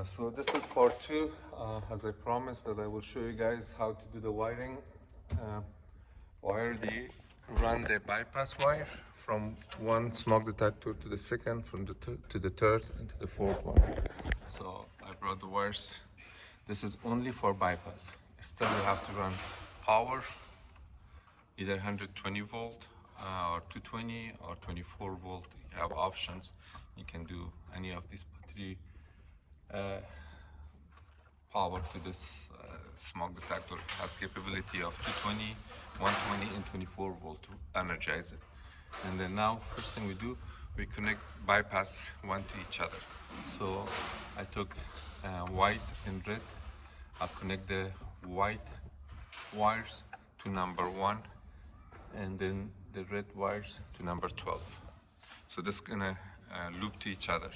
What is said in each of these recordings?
So this is part 2. As I promised that I will show you guys how to do the wiring. Run the bypass wire from one smoke detector to the second, from the to the third, and to the fourth one. So I brought the wires. This is only for bypass. Still you have to run power, either 120 volt or 220 or 24 volt. You have options. You can do any of these three power to this smoke detector. Has capability of 220, 120 and 24 volt to energize it. And then now first thing we do, we connect bypass one to each other. So I took white and red. I'll connect the white wires to number 1 and then the red wires to number 12. So this is gonna loop to each other.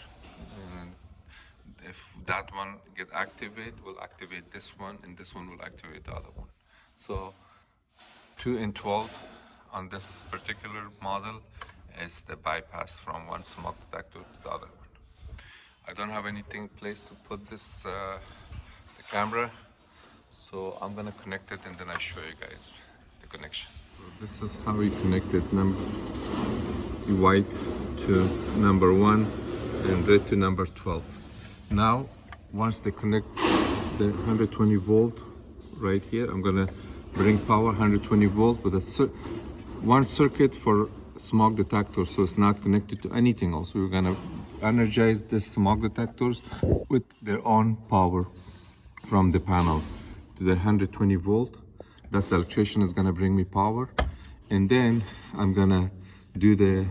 And if that one get activated, will activate this one, and this one will activate the other one. So 2 and 12 on this particular model is the bypass from one smoke detector to the other one. I don't have anything placed to put this the camera, so I'm gonna connect it and then I show you guys the connection. So this is how we connected white to number 1 and red to number 12. Now, once they connect the 120 volt right here, I'm gonna bring power 120 volt with one circuit for smoke detector, so it's not connected to anything else. We're gonna energize the smoke detectors with their own power from the panel to the 120 volt. That's the electrician is gonna bring me power, and then I'm gonna do the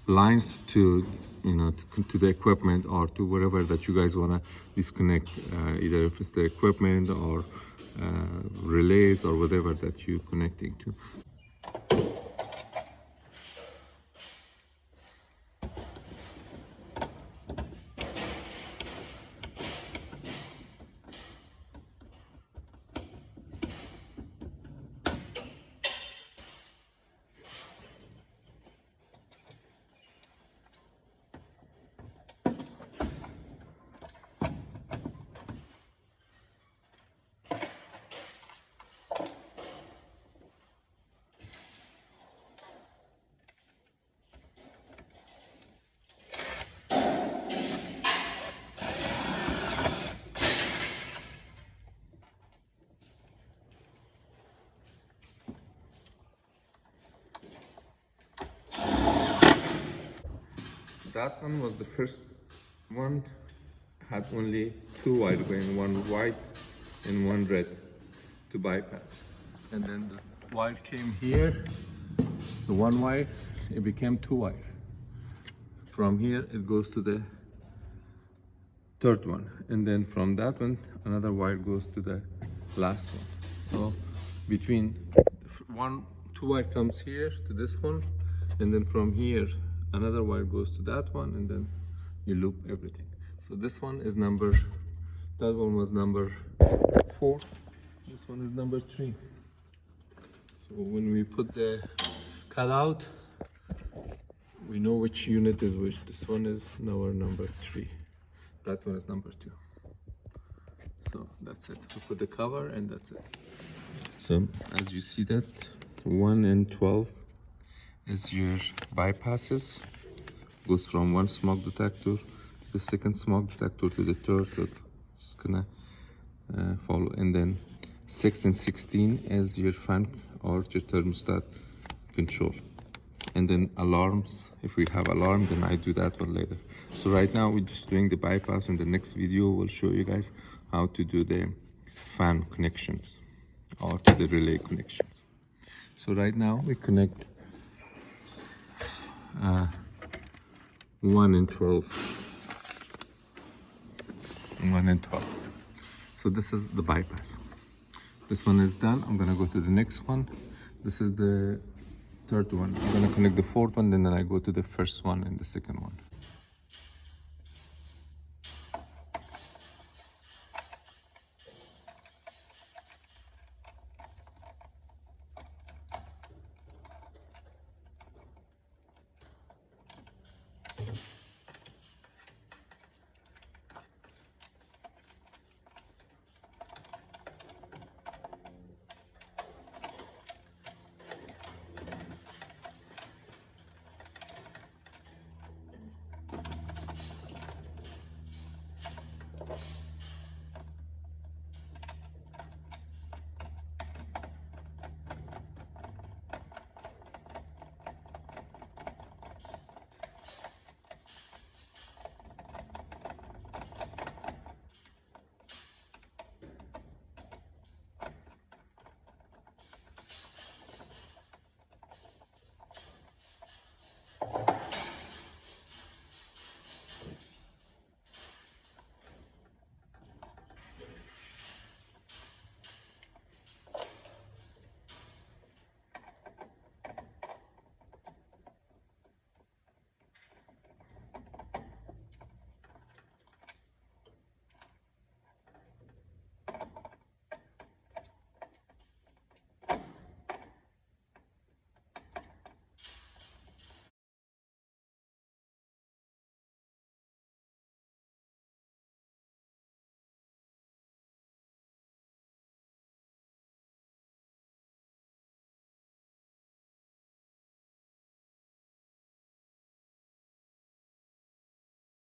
lines to to the equipment or to wherever that you guys want to disconnect, either if it's the equipment or relays or whatever that you're connecting to. That one was the first one, had only 2 wire going, one white and one red to bypass. And then the wire came here, the one wire, it became 2 wire. From here it goes to the third one, and then from that one another wire goes to the last one. So between 2 wire comes here to this one, and then from here another wire goes to that one, and then you loop everything. So this one is that one was number 4, this one is number 3. So when we put the cutout, we know which unit is which. This one is our number 3, that one is number 2. So that's it. We put the cover and that's it. So as you see, that 1 and 12 is your bypasses. Goes from one smoke detector to the second smoke detector to the third. It's gonna follow. And then 6 and 16 is your fan or your thermostat control. And then alarms. If we have alarm, then I do that one later. So right now we're just doing the bypass. In the next video we'll show you guys how to do the fan connections or to the relay connections. So right now we connect 1 and 12. 1 and 12. So this is the bypass. This one is done. I'm gonna go to the next one. This is the third one. I'm gonna connect the fourth one, then I go to the first one and the second one.